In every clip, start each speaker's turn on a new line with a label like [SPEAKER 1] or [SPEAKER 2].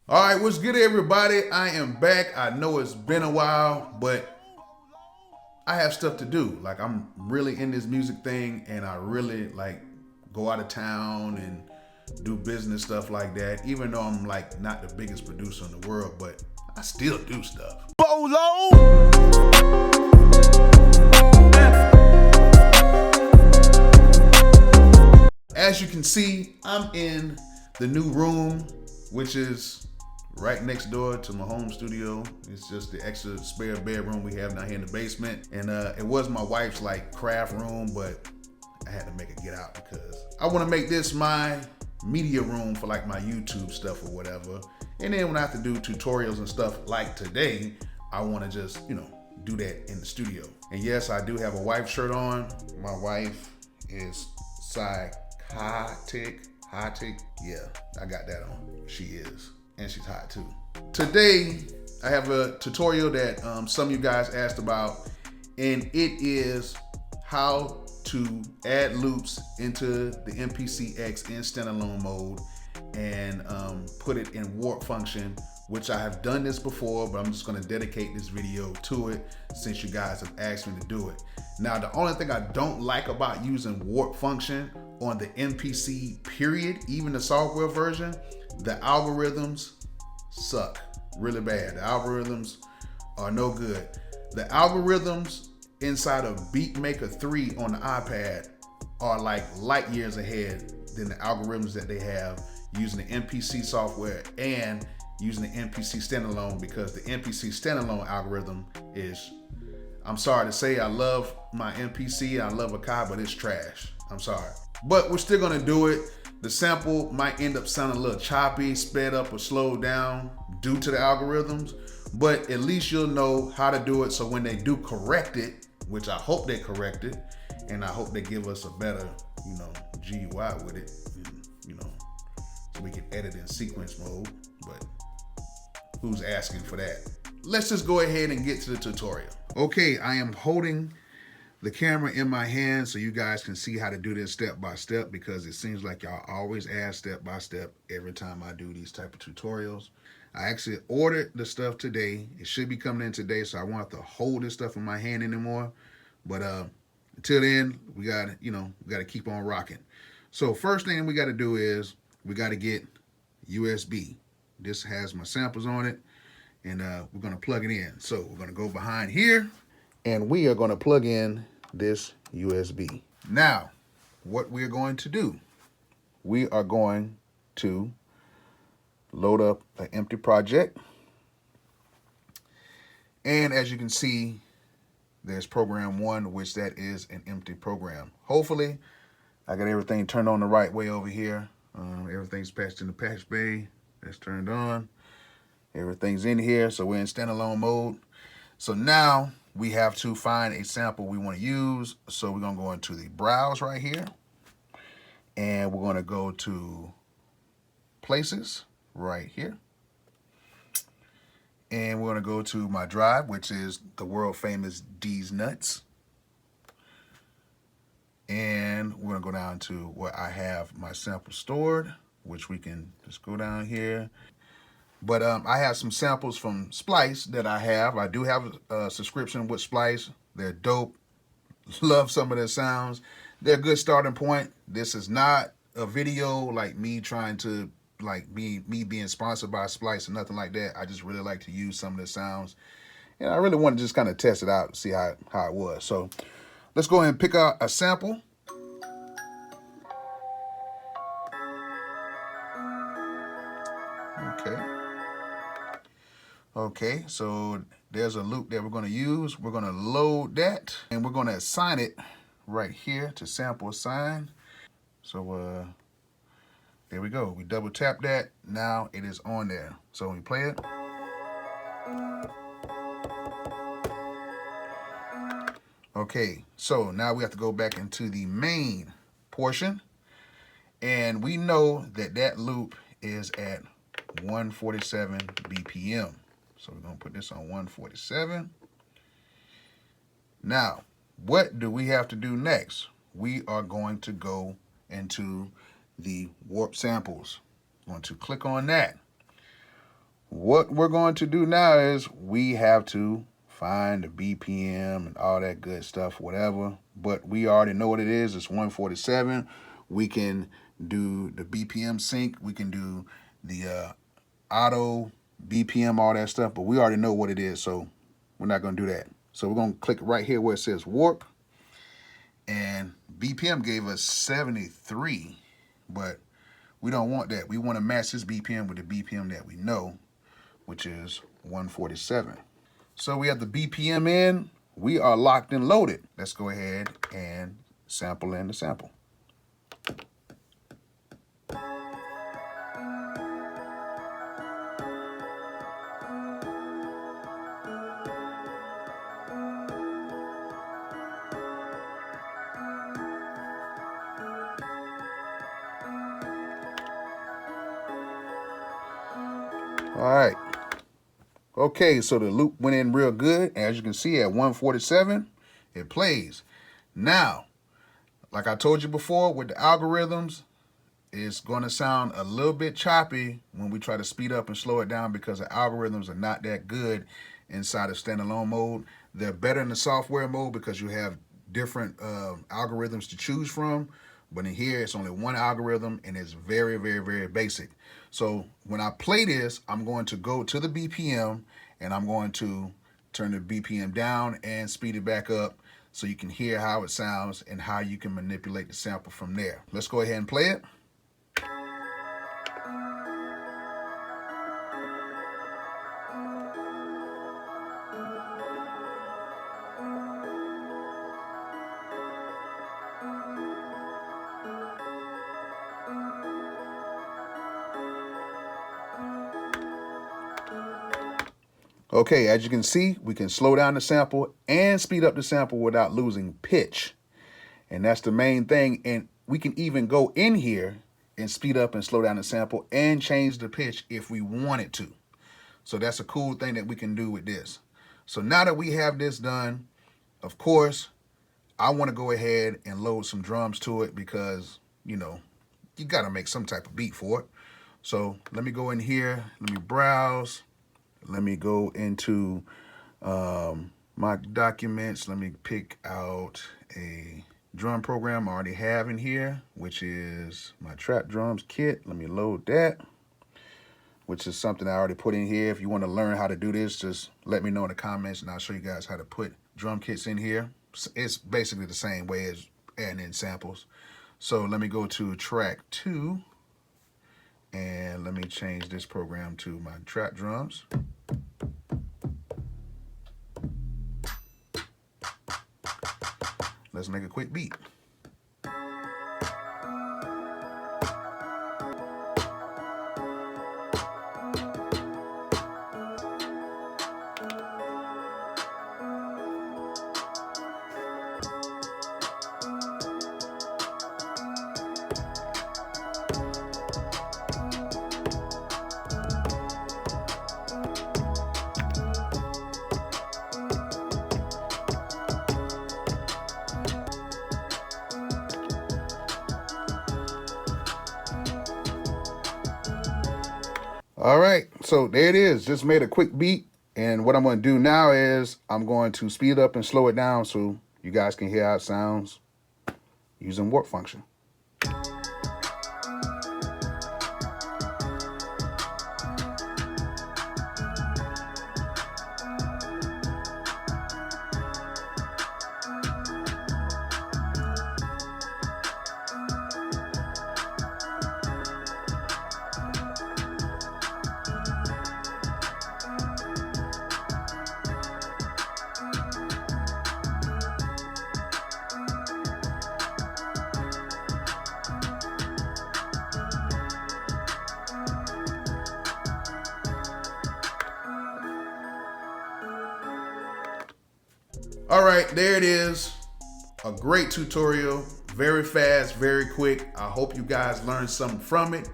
[SPEAKER 1] All right, what's good, everybody? I am back. I know it's been a while, but I have stuff to do. Like, I'm really in this music thing, and I really like go out of town and do business stuff like that. Even though I'm like not the biggest producer in the world, but I still do stuff.
[SPEAKER 2] Bolo!
[SPEAKER 1] As you can see, I'm in the new room, which is right next door to my home studio. It's just the extra spare bedroom we have down here in the basement. And it was my wife's like craft room, but I had to make it get out because I want to make this my media room for like my YouTube stuff or whatever. And then when I have to do tutorials and stuff like today, I want to just, do that in the studio. And yes, I do have a wife shirt on. My wife is psychotic. Yeah, I got that on. She is. And she's hot too. Today, I have a tutorial that some of you guys asked about, and it is how to add loops into the MPC-X in standalone mode and put it in warp function, which I have done this before, but I'm just going to dedicate this video to it since you guys have asked me to do it. Now, the only thing I don't like about using warp function on the MPC period, even the software version, the algorithms suck really bad. The algorithms are no good. The algorithms inside of Beatmaker 3 on the iPad are like light years ahead than the algorithms that they have using the MPC software and using the MPC standalone, because the MPC standalone algorithm is, I'm sorry to say, I love my MPC, I love Akai, but it's trash. I'm sorry. But we're still gonna do it. The sample might end up sounding a little choppy, sped up or slowed down due to the algorithms, but at least you'll know how to do it, so when they do correct it, which I hope they correct it, and I hope they give us a better, GUI with it, so we can edit in sequence mode, but who's asking for that? Let's just go ahead and get to the tutorial. Okay, I am holding the camera in my hand so you guys can see how to do this step by step, because it seems like y'all always ask step by step every time I do these type of tutorials. I actually ordered the stuff today. It should be coming in today, so I won't have to hold this stuff in my hand anymore. But until then, we gotta keep on rocking. So first thing we gotta do is we gotta get USB. This has my samples on it, and we're gonna plug it in. So we're gonna go behind here, and we are gonna plug in this USB. Now, what we're going to do, we are going to load up an empty project. And as you can see, there's program 1, which that is an empty program. Hopefully, I got everything turned on the right way over here. Everything's patched in the patch bay. That's turned on. Everything's in here, so we're in standalone mode. So now we have to find a sample we want to use. So we're going to go into the browse right here, and we're going to go to places right here. And we're going to go to my drive, which is the world famous D's Nuts. And we're going to go down to where I have my sample stored, which we can just go down here. But I have some samples from Splice that I have. I do have a subscription with Splice. They're dope. Love some of their sounds. They're a good starting point. This is not a video like me trying to me being sponsored by Splice or nothing like that. I just really like to use some of the sounds, and I really want to just kind of test it out and see how it was. So let's go ahead and pick out a sample. Okay, so there's a loop that we're going to use. We're going to load that, and we're going to assign it right here to sample assign. So there we go. We double tap that. Now it is on there. So when we play it, okay, so now we have to go back into the main portion, and we know that that loop is at 147 BPM. So we're going to put this on 147. Now, what do we have to do next? We are going to go into the warp samples. I'm going to click on that. What we're going to do now is we have to find the BPM and all that good stuff, whatever. But we already know what it is. It's 147. We can do the BPM sync. We can do the auto BPM, all that stuff. But we already know what it is, so we're not going to do that. So we're going to click right here where it says warp. And BPM gave us 73, but we don't want that. We want to match this BPM with the BPM that we know, which is 147. So we have the BPM in. We are locked and loaded. Let's go ahead and sample in the sample. All right. Okay, so the loop went in real good. As you can see at 147, it plays. Now, like I told you before with the algorithms, it's going to sound a little bit choppy when we try to speed up and slow it down because the algorithms are not that good inside of standalone mode. They're better in the software mode because you have different algorithms to choose from. But in here, it's only one algorithm, and it's very, very, very basic. So when I play this, I'm going to go to the BPM, and I'm going to turn the BPM down and speed it back up so you can hear how it sounds and how you can manipulate the sample from there. Let's go ahead and play it. Okay, as you can see, we can slow down the sample and speed up the sample without losing pitch. And that's the main thing. And we can even go in here and speed up and slow down the sample and change the pitch if we wanted to. So that's a cool thing that we can do with this. So now that we have this done, of course, I want to go ahead and load some drums to it because, you know, you got to make some type of beat for it. So let me go in here. Let me browse. Let me go into my documents. Let me pick out a drum program I already have in here, which is my trap drums kit. Let me load that, which is something I already put in here. If you want to learn how to do this, just let me know in the comments and I'll show you guys how to put drum kits in here. It's basically the same way as adding in samples. So let me go to track 2 and let me change this program to my trap drums. Let's make a quick beat. All right, so there it is. Just made a quick beat. And what I'm going to do now is I'm going to speed up and slow it down so you guys can hear how it sounds using warp function. All right, there it is. A great tutorial, very fast, very quick. I hope you guys learned something from it.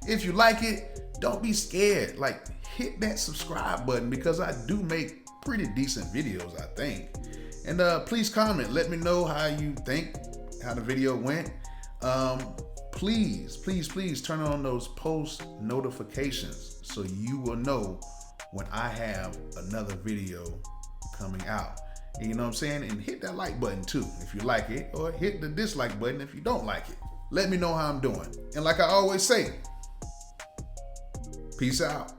[SPEAKER 1] If you like it, don't be scared. Like, hit that subscribe button because I do make pretty decent videos, I think. And please comment, let me know how you think, how the video went. please, please, please turn on those post notifications so you will know when I have another video coming out. And you know what I'm saying? And hit that like button too if you like it, or hit the dislike button if you don't like it. Let me know how I'm doing. And like I always say, peace out.